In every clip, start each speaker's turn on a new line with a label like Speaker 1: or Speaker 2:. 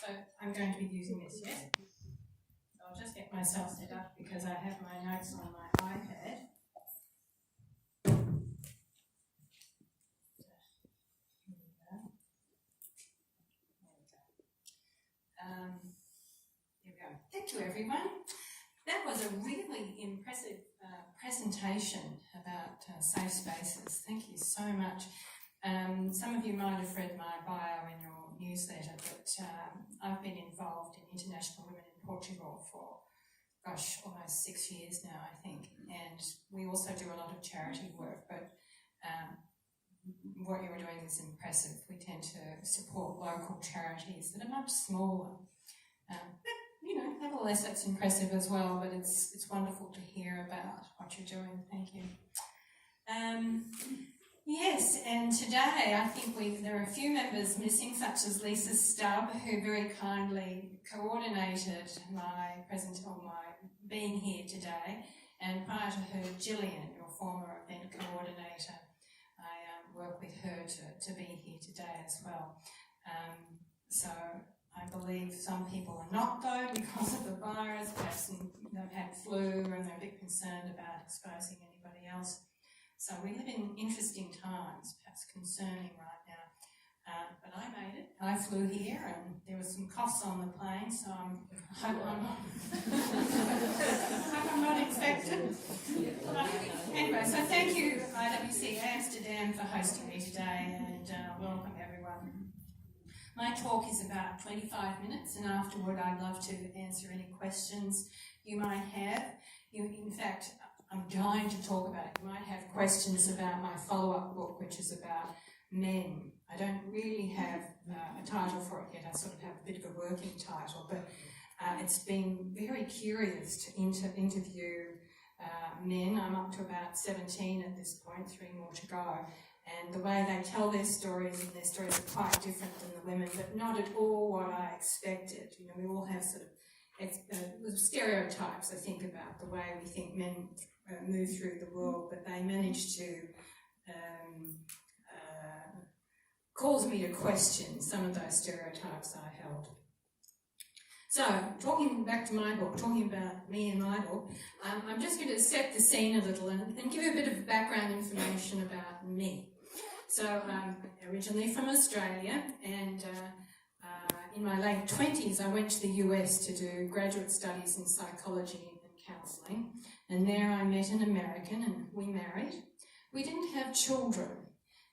Speaker 1: So I'm going to be using this, yes? So I'll just get myself set up because I have my notes on my iPad. Here we go. Thank you, everyone. That was a really impressive presentation about safe spaces. Thank you so much. Some of you might have read my bio in your newsletter, but I've been involved in International Women in Portugal for, gosh, almost 6 years now, I think. And we also do a lot of charity work, but what you're doing is impressive. We tend to support local charities that are much smaller. But, you know, nevertheless, that's impressive as well, but it's wonderful to hear about what you're doing. Thank you. Yes, and today I think there are a few members missing, such as Lisa Stubb, who very kindly coordinated my being here today, and prior to her, Gillian, your former event coordinator. I work with her to be here today as well. So I believe some people are not, though, because of the virus. Perhaps they've had flu and they're a bit concerned about exposing anybody else. So we live in interesting times, perhaps concerning right now. But I made it. I flew here and there were some coughs on the plane, so I hope I'm not infected. Anyway, so thank you, IWC Amsterdam, for hosting me today, and welcome everyone. My talk is about 25 minutes, and afterward I'd love to answer any questions you might have. In fact, I'm dying to talk about it. You might have questions about my follow-up book, which is about men. I don't really have a title for it yet. I sort of have a bit of a working title, but it's been very curious to interview men. I'm up to about 17 at this point, 3 more to go. And the way they tell their stories, and their stories are quite different than the women, but not at all what I expected. You know, we all have sort of stereotypes, I think, about the way we think men move through the world, but they managed to cause me to question some of those stereotypes I held. So, talking back to my book, talking about me and my book, I'm just going to set the scene a little and give you a bit of background information about me. So, I'm originally from Australia, and in my late 20s I went to the US to do graduate studies in psychology and counselling, and there I met an American and we married. We didn't have children,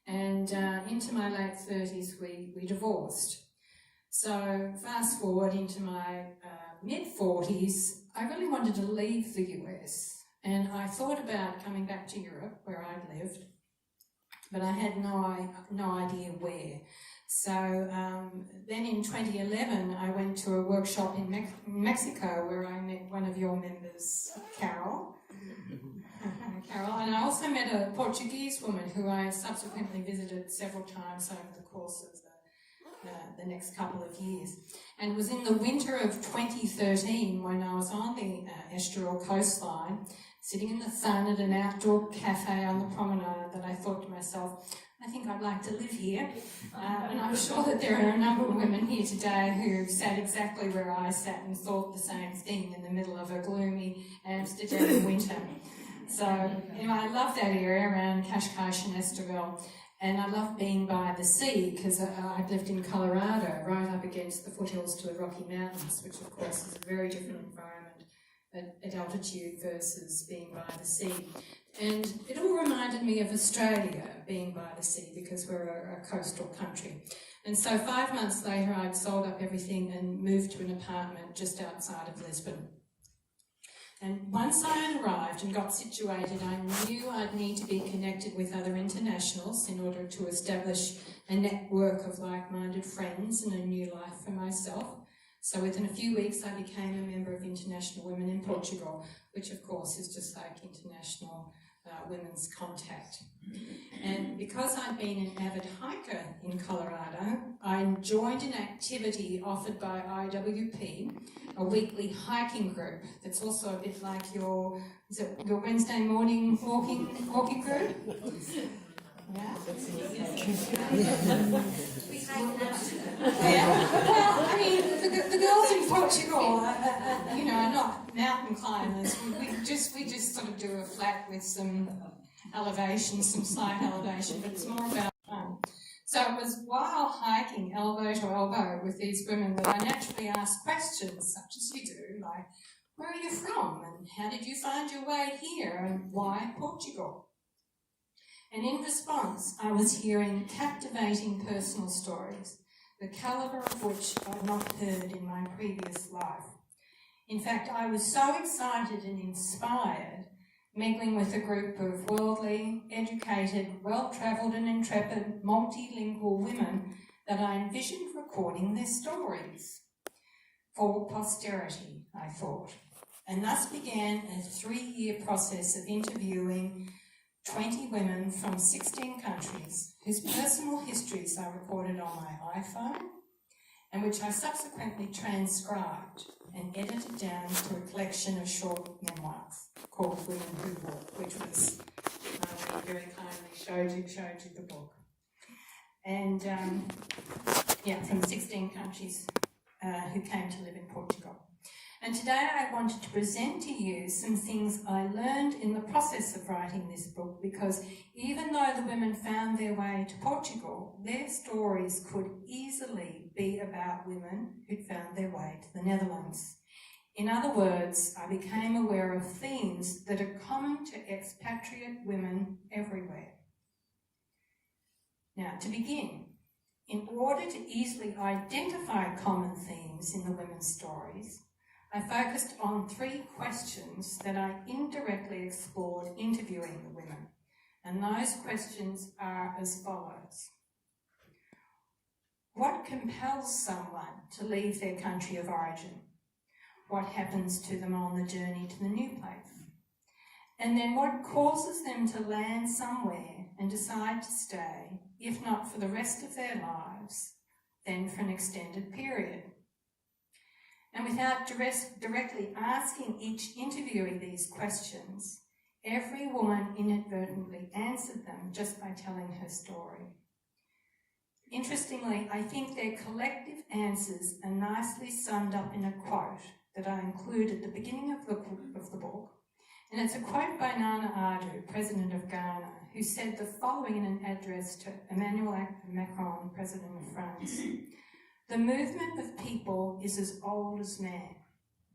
Speaker 1: and into my late 30s we divorced. So fast forward into my mid-40s, I really wanted to leave the US, and I thought about coming back to Europe where I'd lived, but I had no idea where. So then in 2011 I went to a workshop in Mexico where I met one of your members, Carol, and I also met a Portuguese woman who I subsequently visited several times over the course of the next couple of years. And it was in the winter of 2013 when I was on the estuarial coastline, sitting in the sun at an outdoor cafe on the promenade, that I thought to myself, I think I'd like to live here. And I'm sure that there are a number of women here today who sat exactly where I sat and thought the same thing in the middle of a gloomy Amsterdam winter. So anyway, I love that area around Cascais and Estoril. And I love being by the sea because I've lived in Colorado, right up against the foothills to the Rocky Mountains, which of course is a very different environment at altitude versus being by the sea. And it all reminded me of Australia, being by the sea, because we're a coastal country. And so 5 months later I'd sold up everything and moved to an apartment just outside of Lisbon. And once I had arrived and got situated, I knew I'd need to be connected with other internationals in order to establish a network of like-minded friends and a new life for myself. So within a few weeks, I became a member of International Women in Portugal, which of course is just like International Women's Contact. And because I'd been an avid hiker in Colorado, I joined an activity offered by IWP, a weekly hiking group that's also a bit like your Wednesday morning walking group? Yeah.
Speaker 2: Yeah.
Speaker 1: Well, I mean, the girls in Portugal, you know, are not mountain climbers. We just sort of do a flat with some elevation, some slight elevation, but it's more about fun. So it was while hiking elbow to elbow with these women that I naturally asked questions, such as you do, like, where are you from, and how did you find your way here, and why Portugal? And in response, I was hearing captivating personal stories, the calibre of which I'd not heard in my previous life. In fact, I was so excited and inspired, mingling with a group of worldly, educated, well-travelled and intrepid, multilingual women, that I envisioned recording their stories for posterity, I thought. And thus began a 3-year process of interviewing 20 women from 16 countries whose personal histories I recorded on my iPhone and which I subsequently transcribed and edited down to a collection of short memoirs called Women Who Walk, which was, I very kindly showed you the book. And from 16 countries who came to live in Portugal. And today I wanted to present to you some things I learned in the process of writing this book, because even though the women found their way to Portugal, their stories could easily be about women who'd found their way to the Netherlands. In other words, I became aware of themes that are common to expatriate women everywhere. Now, to begin, in order to easily identify common themes in the women's stories, I focused on 3 questions that I indirectly explored interviewing the women, and those questions are as follows. What compels someone to leave their country of origin? What happens to them on the journey to the new place? And then what causes them to land somewhere and decide to stay, if not for the rest of their lives, then for an extended period? And without directly asking each interviewee these questions, every woman inadvertently answered them just by telling her story. Interestingly, I think their collective answers are nicely summed up in a quote that I include at the beginning of the book. And it's a quote by Nana Addo, President of Ghana, who said the following in an address to Emmanuel Macron, President of France. The movement of people is as old as man.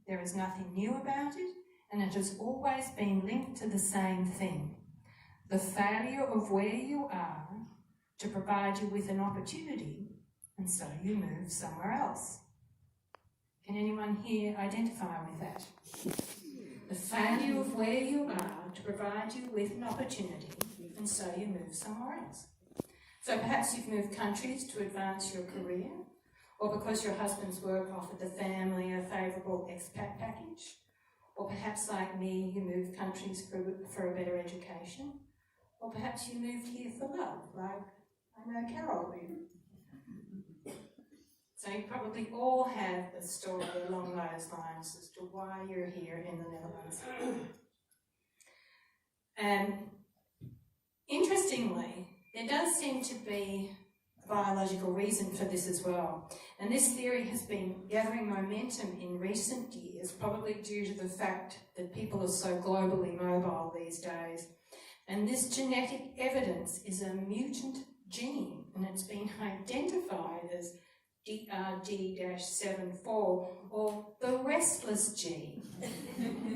Speaker 1: There is nothing new about it, and it has always been linked to the same thing. The failure of where you are to provide you with an opportunity, and so you move somewhere else. Can anyone here identify with that? The failure of where you are to provide you with an opportunity, and so you move somewhere else. So perhaps you've moved countries to advance your career, or because your husband's work offered the family a favourable expat package, or perhaps like me, you moved countries for a better education, or perhaps you moved here for love, like I know Carol did. So you probably all have a story along those lines as to why you're here in the Netherlands. And interestingly, there does seem to be a biological reason for this as well. And this theory has been gathering momentum in recent years, probably due to the fact that people are so globally mobile these days. And this genetic evidence is a mutant gene, and it's been identified as DRD-74, or the restless gene.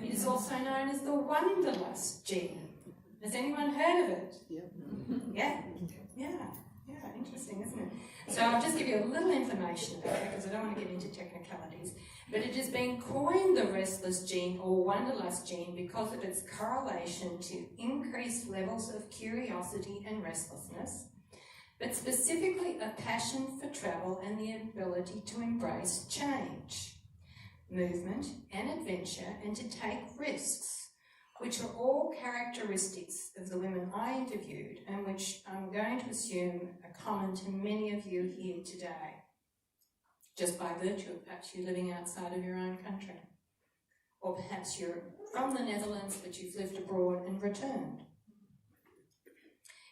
Speaker 1: It is also known as the wanderlust gene. Has anyone heard of it? Yeah? Yeah, interesting, isn't it? So I'll just give you a little information about it, because I don't want to get into technicalities. But it has been coined the restless gene or wanderlust gene because of its correlation to increased levels of curiosity and restlessness, but specifically a passion for travel and the ability to embrace change, movement and adventure, and to take risks, which are all characteristics of the women I interviewed and which I'm going to assume are common to many of you here today, just by virtue of perhaps you living outside of your own country. Or perhaps you're from the Netherlands but you've lived abroad and returned.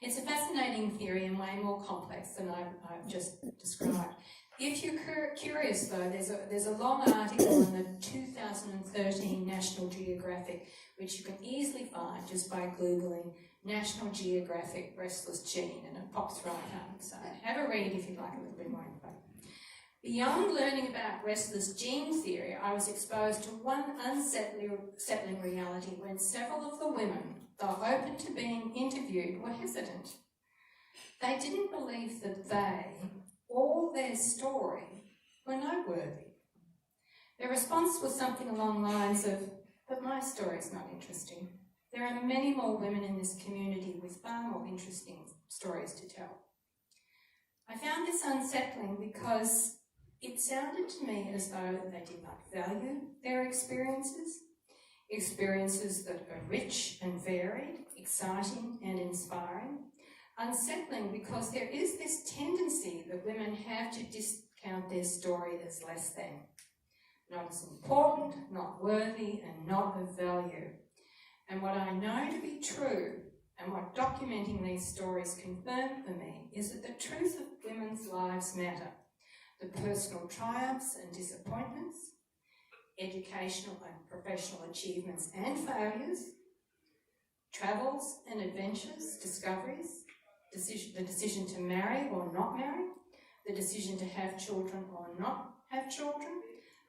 Speaker 1: It's a fascinating theory and way more complex than I've just described. If you're curious, though, there's a long article in the 2013 National Geographic, which you can easily find just by Googling National Geographic Restless Gene, and it pops right up. So have a read if you'd like a little bit more info. Beyond learning about restless gene theory, I was exposed to one unsettling reality when several of the women, though open to being interviewed, were hesitant. They didn't believe that they, or their story, were noteworthy. Their response was something along the lines of, "But my story's not interesting. There are many more women in this community with far more interesting stories to tell." I found this unsettling because it sounded to me as though they did not value their experiences that are rich and varied, exciting and inspiring. Unsettling because there is this tendency that women have to discount their story as less than, not as important, not worthy, and not of value. And what I know to be true, and what documenting these stories confirmed for me, is that the truth of women's lives matter. The personal triumphs and disappointments, educational and professional achievements and failures, travels and adventures, discoveries, the decision to marry or not marry, the decision to have children or not have children.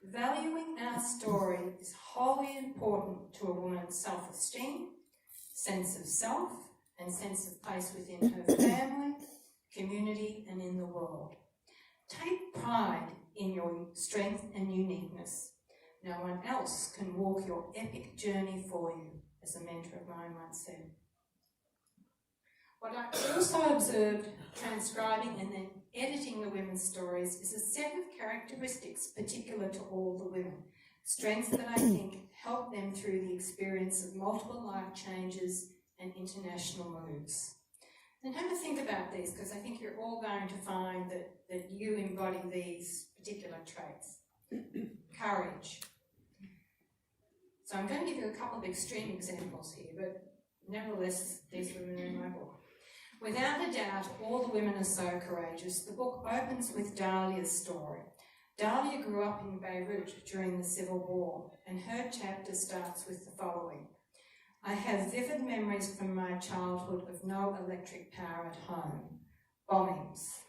Speaker 1: Valuing our story is wholly important to a woman's self-esteem, sense of self, and sense of place within her family, community, and in the world. Take pride in your strength and uniqueness. No one else can walk your epic journey for you, as a mentor of mine once said. What I also observed transcribing and then editing the women's stories is a set of characteristics particular to all the women, strengths that I think help them through the experience of multiple life changes and international moves. And have a think about these, because I think you're all going to find that you embody these particular traits. Courage. So I'm going to give you a couple of extreme examples here, but nevertheless, these women are in my book. Without a doubt, all the women are so courageous. The book opens with Dahlia's story. Dahlia grew up in Beirut during the Civil War, and her chapter starts with the following. "I have vivid memories from my childhood of no electric power at home, bombings,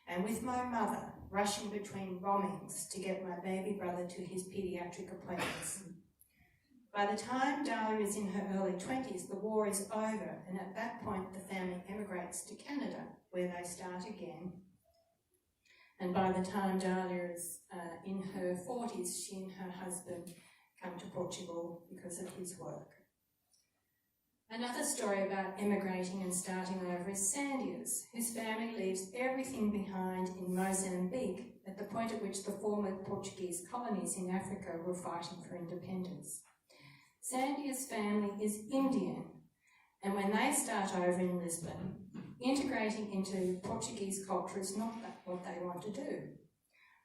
Speaker 1: and with my mother rushing between bombings to get my baby brother to his paediatric appointments. By the time Dahlia is in her early 20s, the war is over, and at that point the family emigrates to Canada, where they start again. And by the time Dahlia is in her 40s, she and her husband come to Portugal because of his work." Another story about emigrating and starting over is Sandia's, whose family leaves everything behind in Mozambique at the point at which the former Portuguese colonies in Africa were fighting for independence. Sandia's family is Indian, and when they start over in Lisbon, integrating into Portuguese culture is not what they want to do.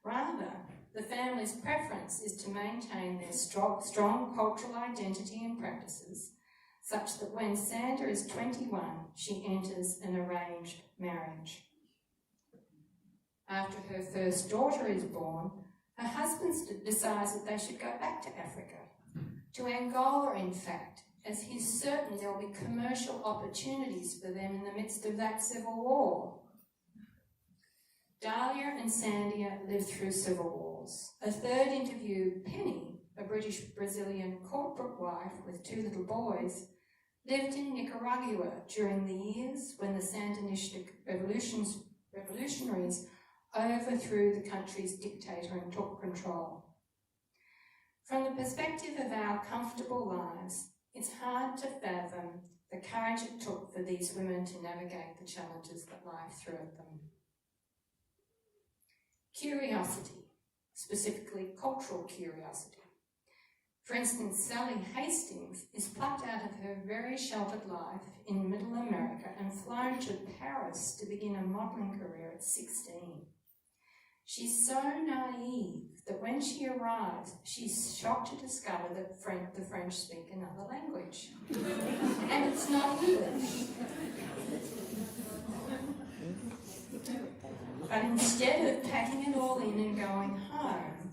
Speaker 1: Rather, the family's preference is to maintain their strong cultural identity and practices, such that when Sandra is 21, she enters an arranged marriage. After her first daughter is born, her husband decides that they should go back to Africa, to Angola in fact, as he's certain there'll be commercial opportunities for them in the midst of that civil war. Dahlia and Sandia lived through civil wars. A third interview, Penny, a British-Brazilian corporate wife with 2 little boys, lived in Nicaragua during the years when the Sandinista revolutionaries overthrew the country's dictator and took control. From the perspective of our comfortable lives, it's hard to fathom the courage it took for these women to navigate the challenges that life threw at them. Curiosity, specifically cultural curiosity. For instance, Sally Hastings is plucked out of her very sheltered life in Middle America and flown to Paris to begin a modelling career at 16. She's so naive that when she arrives, she's shocked to discover that the French speak another language. And it's not English. But instead of packing it all in and going home,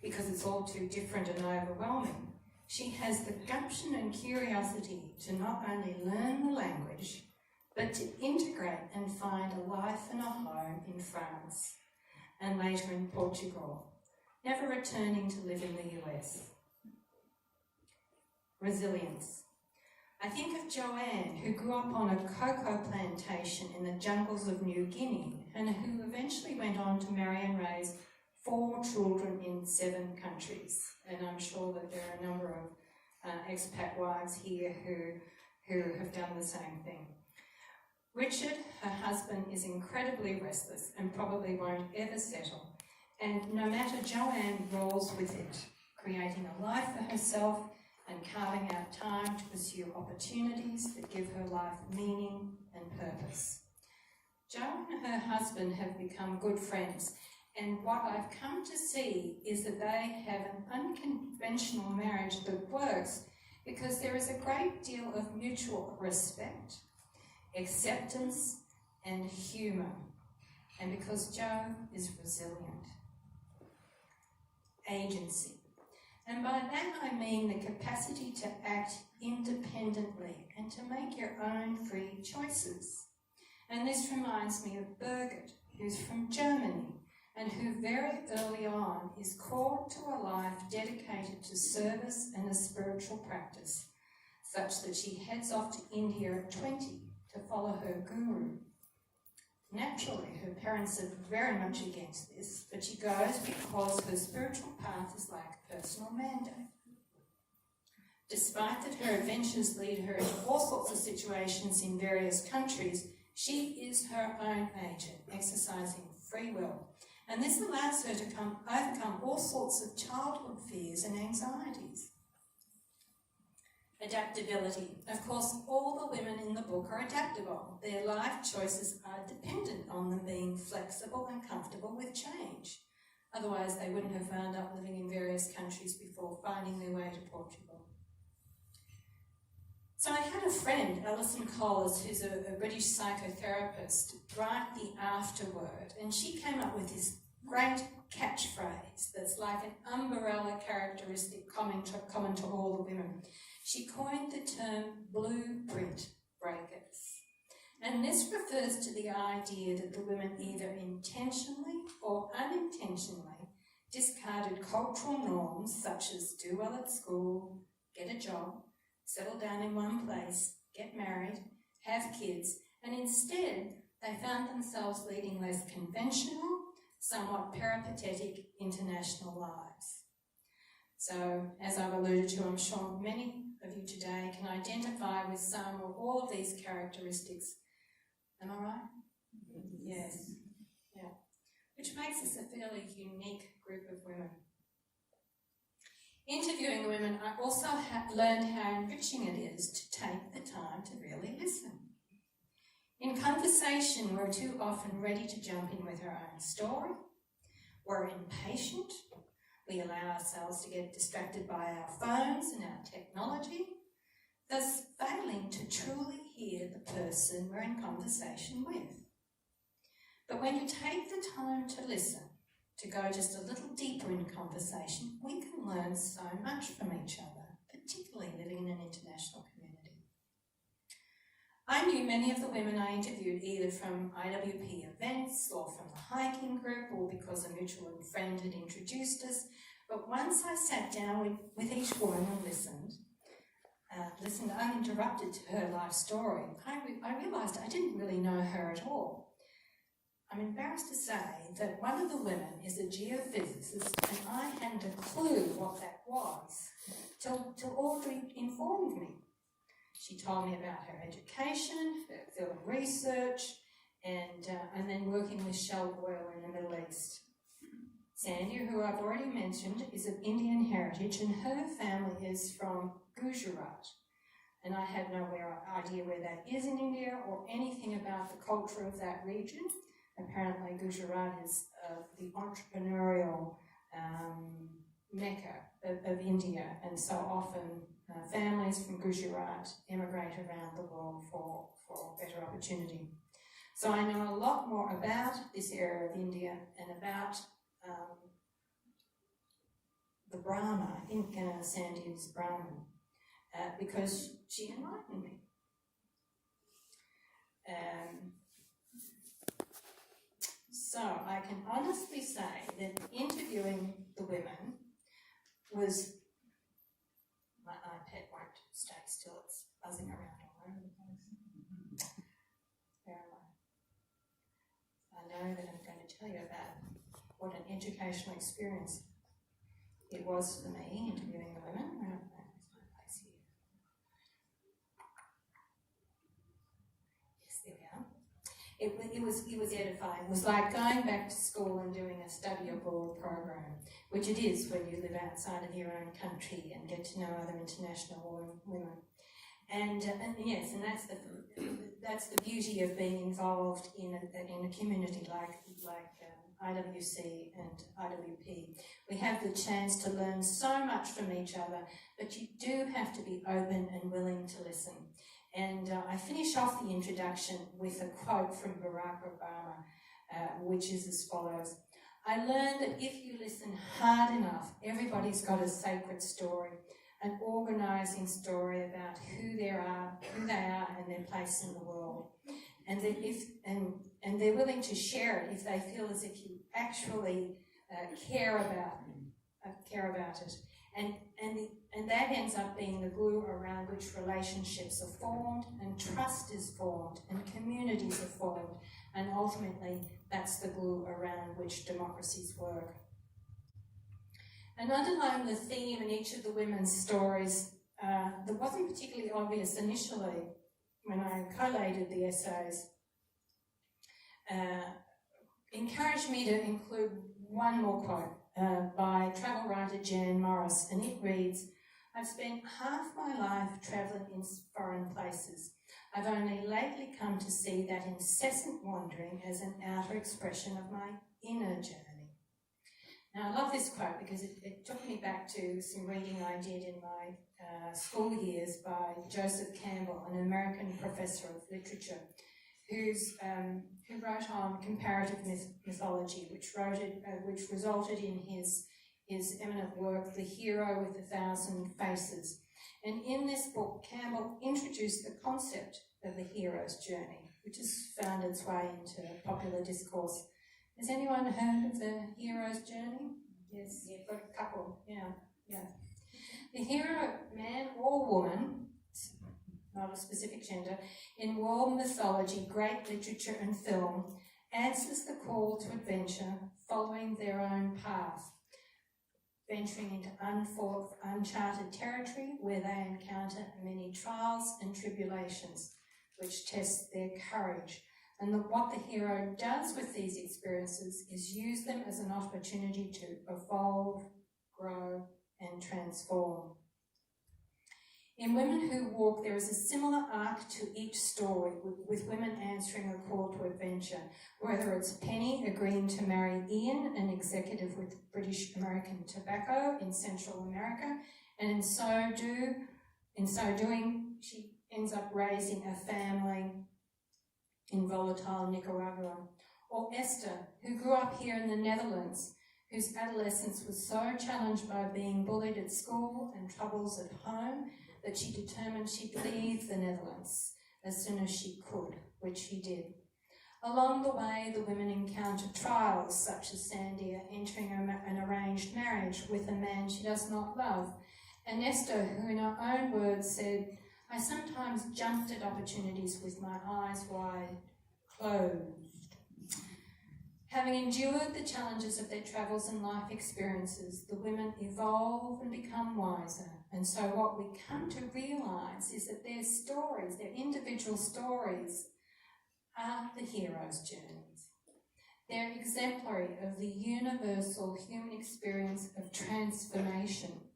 Speaker 1: because it's all too different and overwhelming, she has the gumption and curiosity to not only learn the language, but to integrate and find a life and a home in France, and later in Portugal, never returning to live in the US. Resilience. I think of Joanne, who grew up on a cocoa plantation in the jungles of New Guinea, and who eventually went on to marry and raise 4 children in 7 countries. And I'm sure that there are a number of expat wives here who have done the same thing. Richard, her husband, is incredibly restless and probably won't ever settle. And no matter, Joanne rolls with it, creating a life for herself and carving out time to pursue opportunities that give her life meaning and purpose. Jo and her husband have become good friends, and what I've come to see is that they have an unconventional marriage that works because there is a great deal of mutual respect, acceptance and humour, and because Jo is resilient. Agency. And by that I mean the capacity to act independently and to make your own free choices. And this reminds me of Birgit, who's from Germany, and who very early on is called to a life dedicated to service and a spiritual practice, such that she heads off to India at 20 to follow her guru. Naturally, her parents are very much against this, but she goes because her spiritual path is like a personal mandate. Despite that her adventures lead her into all sorts of situations in various countries, she is her own agent, exercising free will. And this allows her to overcome all sorts of childhood fears and anxieties. Adaptability. Of course, all the women in the book are adaptable. Their life choices are dependent on them being flexible and comfortable with change. Otherwise, they wouldn't have wound up living in various countries before finding their way to Portugal. So I had a friend, Alison Collins, who's a British psychotherapist, write the afterword, and she came up with this great catchphrase that's like an umbrella characteristic common to all the women. She coined the term blueprint breakers. And this refers to the idea that the women either intentionally or unintentionally discarded cultural norms such as do well at school, get a job, settle down in one place, get married, have kids, and instead they found themselves leading less conventional, somewhat peripatetic international lives. So, as I've alluded to, I'm sure many of you today can identify with some or all of these characteristics. Am I right? Yes. Yeah. Which makes us a fairly unique group of women. Interviewing women, I also learned how enriching it is to take the time to really listen. In conversation, we're too often ready to jump in with our own story. We're impatient. We allow ourselves to get distracted by our phones and our technology, thus failing to truly hear the person we're in conversation with. But when you take the time to listen, to go just a little deeper in conversation, we can learn so much from each other, particularly living in an international community. I knew many of the women I interviewed either from IWP events or from the hiking group or because a mutual friend had introduced us, but once I sat down with each woman and listened uninterrupted to her life story, I realised I didn't really know her at all. I'm embarrassed to say that one of the women is a geophysicist, and I hadn't a clue what that was till Audrey informed me. She told me about her education, her field of research, and then working with Shell Oil in the Middle East. Sandy, who I've already mentioned, is of Indian heritage, and her family is from Gujarat. And I had no idea where that is in India or anything about the culture of that region. apparently Gujarat is the entrepreneurial mecca of India, and so often families from Gujarat immigrate around the world for better opportunity. So I know a lot more about this area of India and about the Brahma. I think Sandy is Brahmin, because she enlightened me. So I can honestly say that interviewing the women was, my iPad won't stay still, it's buzzing around all over the place. I know that I'm going to tell you about what an educational experience it was for me interviewing the women. Where's my place here? Yes, there we are. It was edifying. It was like going back to school and doing a study abroad program, which it is when you live outside of your own country and get to know other international women. And yes, and that's the beauty of being involved in a community like IWC and IWP. We have the chance to learn so much from each other, but you do have to be open and willing to listen. And I finish off the introduction with a quote from Barack Obama, which is as follows: "I learned that if you listen hard enough, everybody's got a sacred story, an organising story about who they are and their place in the world. And that and they're willing to share it if they feel as if you actually care about it. And that ends up being the glue around which relationships are formed, and trust is formed, and communities are formed, and ultimately that's the glue around which democracies work." And underlying the theme in each of the women's stories that wasn't particularly obvious initially when I collated the essays, encouraged me to include one more quote by travel writer Jan Morris, and it reads, "I've spent half my life travelling in foreign places. I've only lately come to see that incessant wandering as an outer expression of my inner journey." Now, I love this quote because it took me back to some reading I did in my school years by Joseph Campbell, an American professor of literature, who wrote on comparative mythology, which resulted in his eminent work, The Hero with 1,000 Faces. And in this book, Campbell introduced the concept of the hero's journey, which has found its way into popular discourse. Has anyone heard of the hero's journey? Yes, you've got a couple, yeah. The hero, man or woman, not a specific gender, in world mythology, great literature and film, answers the call to adventure, following their own path, venturing into uncharted territory where they encounter many trials and tribulations, which test their courage. And what the hero does with these experiences is use them as an opportunity to evolve, grow, and transform. In Women Who Walk, there is a similar arc to each story, with women answering a call to adventure, whether it's Penny agreeing to marry Ian, an executive with British American Tobacco in Central America, and in so doing, she ends up raising a family in volatile Nicaragua. Or Esther, who grew up here in the Netherlands, whose adolescence was so challenged by being bullied at school and troubles at home that she determined she'd leave the Netherlands as soon as she could, which she did. Along the way, the women encountered trials, such as Sandy entering an arranged marriage with a man she does not love, and Esther, who in her own words said, "I sometimes jumped at opportunities with my eyes wide closed." Having endured the challenges of their travels and life experiences, the women evolve and become wiser. And so what we come to realise is that their stories, their individual stories, are the hero's journeys. They're exemplary of the universal human experience of transformation.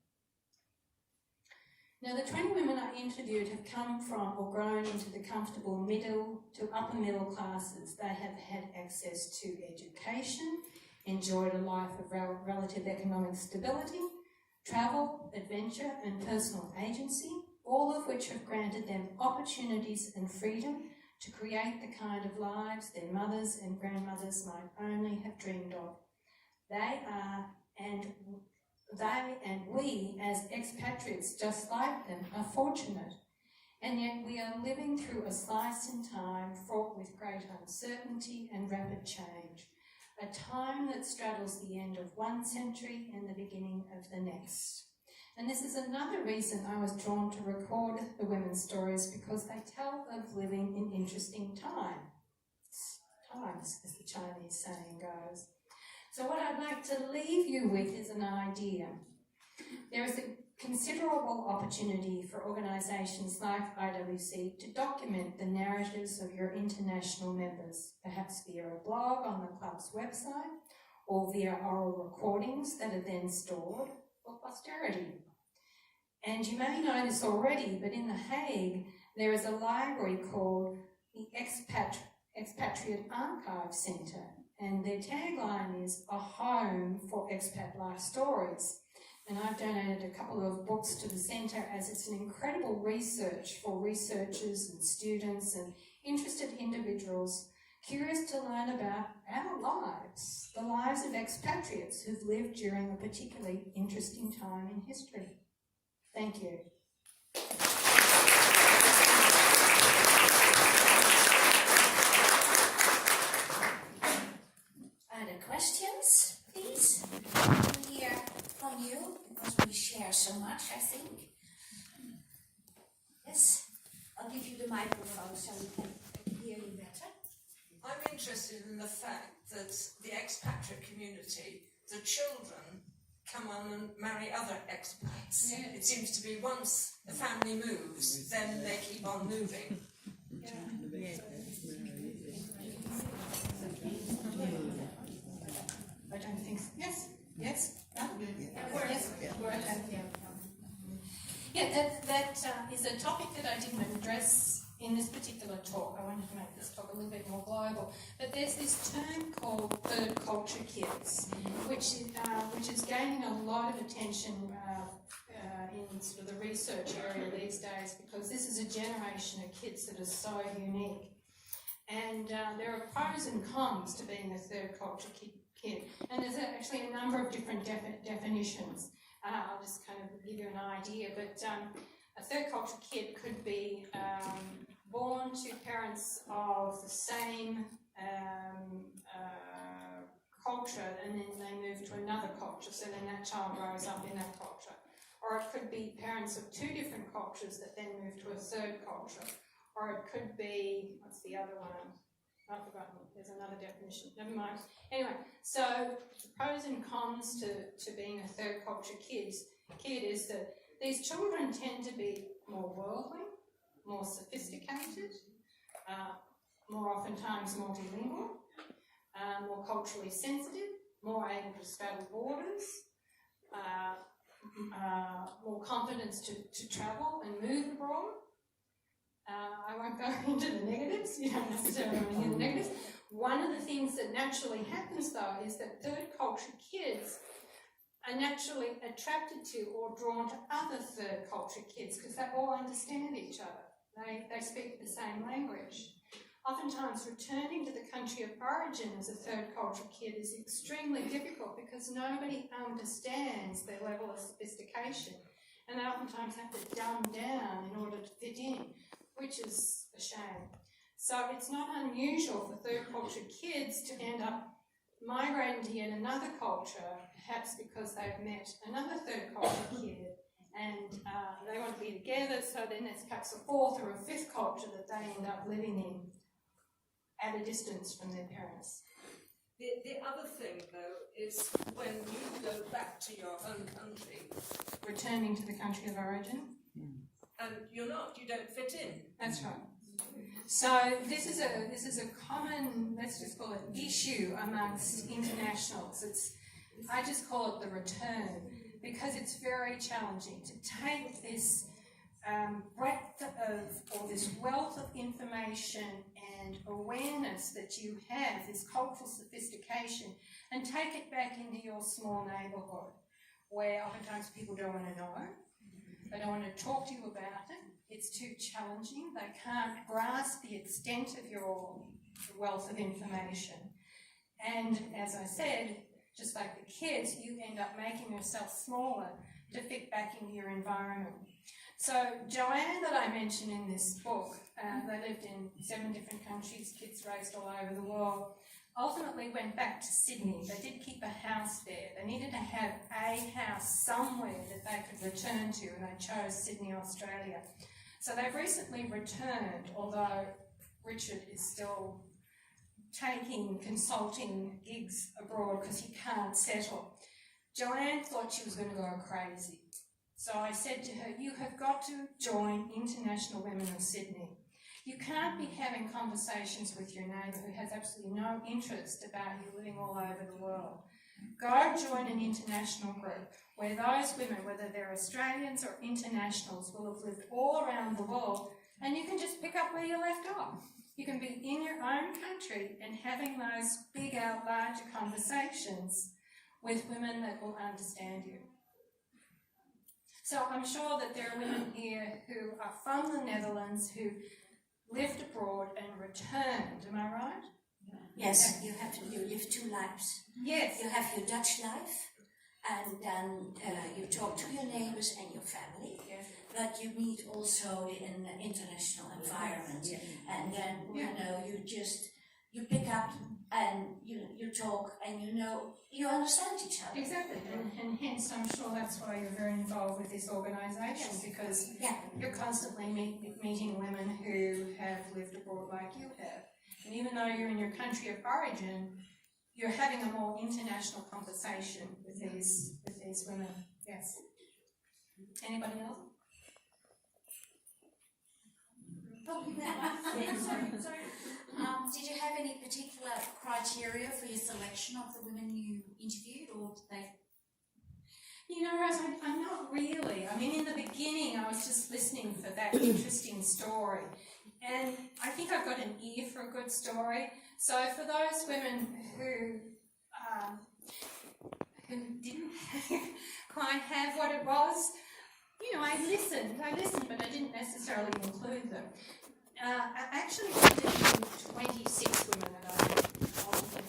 Speaker 1: Now, the 20 women I interviewed have come from or grown into the comfortable middle to upper middle classes. They have had access to education, enjoyed a life of relative economic stability, travel, adventure and personal agency, all of which have granted them opportunities and freedom to create the kind of lives their mothers and grandmothers might only have dreamed of. They and we, as expatriates just like them, are fortunate, and yet we are living through a slice in time fraught with great uncertainty and rapid change, a time that straddles the end of one century and the beginning of the next. And this is another reason I was drawn to record the women's stories, because they tell of living in interesting times, as the Chinese saying goes. So what I'd like to leave you with is an idea. There is a considerable opportunity for organisations like IWC to document the narratives of your international members, perhaps via a blog on the club's website or via oral recordings that are then stored for posterity. And you may know this already, but in The Hague there is a library called the Expatriate Archive Centre, and their tagline is "A Home for Expat Life Stories." And I've donated a couple of books to the centre, as it's an incredible research for researchers and students and interested individuals curious to learn about our lives, the lives of expatriates who've lived during a particularly interesting time in history. Thank you.
Speaker 2: Other questions, please? Hear from you, because we share so much, I think. Yes, I'll give you the microphone so we can hear you better.
Speaker 3: I'm interested in the fact that the expatriate community, the children come on and marry other expats.
Speaker 1: Yeah.
Speaker 3: It seems to be once the family moves, then they keep on moving.
Speaker 1: Yeah. I don't think so. Yes? Yes? No? Yes? Yeah, that is a topic that I didn't address in this particular talk. I wanted to make this talk a little bit more global. But there's this term called third culture kids, which is gaining a lot of attention in sort of the research area these days, because this is a generation of kids that are so unique. And there are pros and cons to being a third culture kid. And there's actually a number of different definitions. I'll just kind of give you an idea. But a third culture kid could be born to parents of the same culture, and then they move to another culture, so then that child grows up in that culture. Or it could be parents of two different cultures that then move to a third culture. Or it could be, what's the other one? I've forgotten, there's another definition, never mind. Anyway, so the pros and cons to being a third culture kid is that these children tend to be more worldly, more sophisticated, more oftentimes multilingual, more culturally sensitive, more able to straddle borders, more confidence to travel and move abroad. I won't go into the negatives, you don't necessarily want to hear the negatives. One of the things that naturally happens, though, is that third culture kids are naturally attracted to or drawn to other third culture kids because they all understand each other. They speak the same language. Oftentimes, returning to the country of origin as a third culture kid is extremely difficult because nobody understands their level of sophistication, and they oftentimes have to dumb down in order to fit in, which is a shame. So it's not unusual for third culture kids to end up migrating to yet another culture, perhaps because they've met another third culture kid and they want to be together, so then there's perhaps a fourth or a fifth culture that they end up living in at a distance from their parents.
Speaker 3: The other thing, though, is when you go back to your own country,
Speaker 1: Returning to the country of origin.
Speaker 3: and you don't fit in.
Speaker 1: That's right. So this is a common, let's just call it, issue amongst internationals. I just call it the return, because it's very challenging to take this breadth of, or this wealth of information and awareness that you have, this cultural sophistication, and take it back into your small neighbourhood, where oftentimes people don't want to know, they don't want to talk to you about it, it's too challenging, they can't grasp the extent of your wealth of information. And as I said, just like the kids, you end up making yourself smaller to fit back into your environment. So Joanne, that I mentioned in this book, they lived in 7 different countries, kids raised all over the world, ultimately went back to Sydney. They did keep a house there. They needed to have a house somewhere that they could return to, and they chose Sydney, Australia. So they've recently returned, although Richard is still taking consulting gigs abroad because he can't settle. Joanne thought she was going to go crazy. So I said to her, you have got to join International Women of Sydney. You can't be having conversations with your neighbour who has absolutely no interest about you living all over the world. Go join an international group where those women, whether they're Australians or internationals, will have lived all around the world, and you can just pick up where you left off. You can be in your own country and having those bigger, larger conversations with women that will understand you. So I'm sure that there are women here who are from the Netherlands who lived abroad and returned. Am I right?
Speaker 2: Yes, you live 2 lives.
Speaker 1: Yes.
Speaker 2: You have your Dutch life, and then you talk to your neighbors and your family.
Speaker 1: Yes.
Speaker 2: But you meet also in an international environment, and then you pick up and you talk, and you understand each other.
Speaker 1: Exactly, and hence I'm sure that's why you're very involved with this organisation, because you're constantly meeting women who have lived abroad like you have. And even though you're in your country of origin, you're having a more international conversation with these women. Yes. Anybody else?
Speaker 2: Sorry. Did you have any particular criteria for your selection of the women you interviewed, or did they?
Speaker 1: You know, Rose, I'm not really. I mean, in the beginning, I was just listening for that interesting story. And I think I've got an ear for a good story. So for those women who didn't quite have what it was, I listened, but I didn't necessarily include them. I actually interviewed 26 women that I ultimately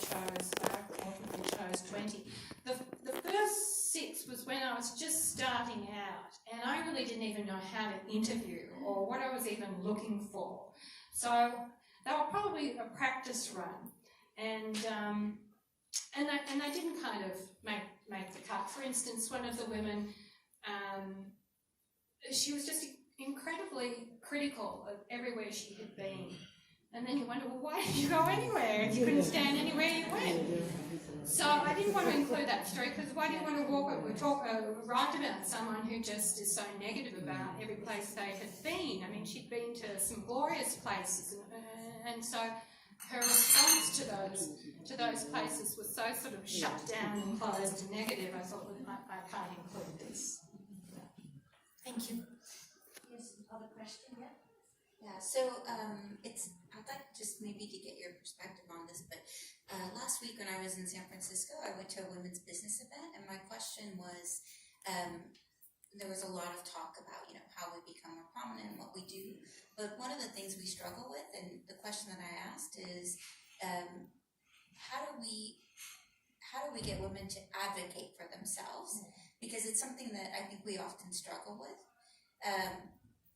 Speaker 1: chose 20. The first 6 was when I was just starting out, and I really didn't even know how to interview or what I was even looking for. So they were probably a practice run, and I didn't kind of make the cut. For instance, one of the women, she was just incredibly critical of everywhere she had been. And then you wonder, well, why did you go anywhere if you couldn't stand anywhere you went? So I didn't want to include that story, because why do you want to write about someone who just is so negative about every place they had been? I mean, she'd been to some glorious places, and so her response to those places was so sort of shut down and closed and negative. I thought, well, I can't include this.
Speaker 2: Thank you. Yes, another question, yeah?
Speaker 4: Yeah, so I'd like just maybe to get your perspective on this, but last week when I was in San Francisco, I went to a women's business event, and my question was, there was a lot of talk about, how we become more prominent and what we do, but one of the things we struggle with, and the question that I asked is, how do we get women to advocate for themselves? Because it's something that I think we often struggle with.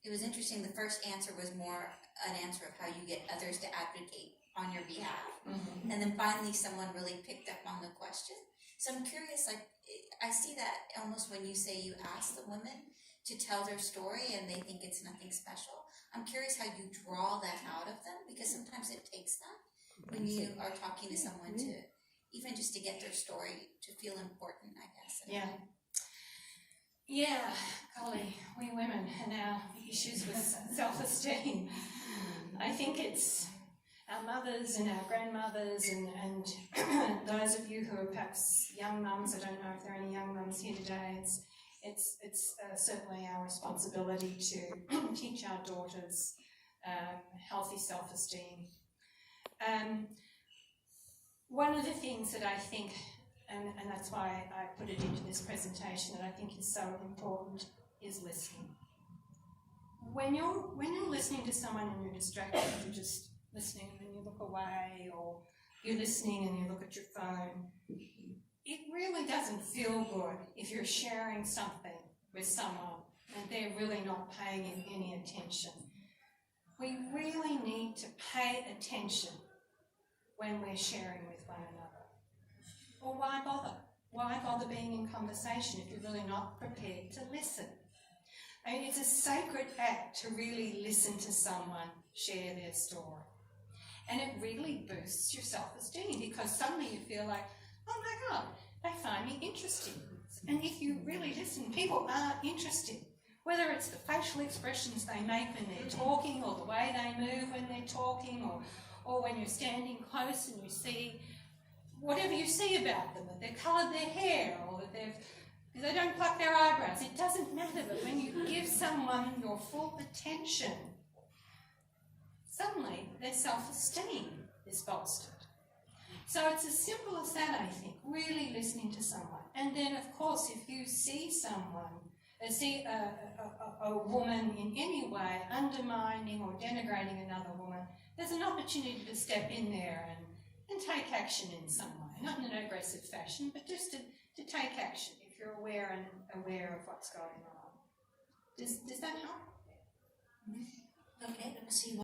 Speaker 4: It was interesting, the first answer was more an answer of how you get others to advocate on your behalf. Mm-hmm. And then finally someone really picked up on the question. So I'm curious, I see that almost when you say you ask the women to tell their story and they think it's nothing special. I'm curious how you draw that out of them, because sometimes it takes that when you are talking to someone to, even just to get their story to feel important, I guess.
Speaker 1: Yeah, golly, we women and our issues with self-esteem. I think it's our mothers and our grandmothers and those of you who are perhaps young mums. I don't know if there are any young mums here today. It's certainly our responsibility to teach our daughters healthy self-esteem. One of the things that I think, and that's why I put it into this presentation, that I think is so important, is listening. When you're listening to someone and you're distracted, you're just listening and you look away, or you're listening and you look at your phone, it really doesn't feel good if you're sharing something with someone and they're really not paying it any attention. We really need to pay attention when we're sharing with one another. Or why bother? Why bother being in conversation if you're really not prepared to listen? I mean, it's a sacred act to really listen to someone share their story. And it really boosts your self-esteem, because suddenly you feel like, oh my God, they find me interesting. And if you really listen, people are interested. Whether it's the facial expressions they make when they're talking, or the way they move when they're talking, or when you're standing close and you see whatever you see about them, that they've coloured their hair, or that they don't pluck their eyebrows. It doesn't matter, but when you give someone your full attention, suddenly their self-esteem is bolstered. So it's as simple as that, I think, really listening to someone. And then, of course, if you see someone, see a woman in any way undermining or denigrating another woman, there's an opportunity to step in there and take action in some way. Not in an aggressive fashion, but just to take action if you're aware of what's going on. Does that help?
Speaker 2: Okay, let me see.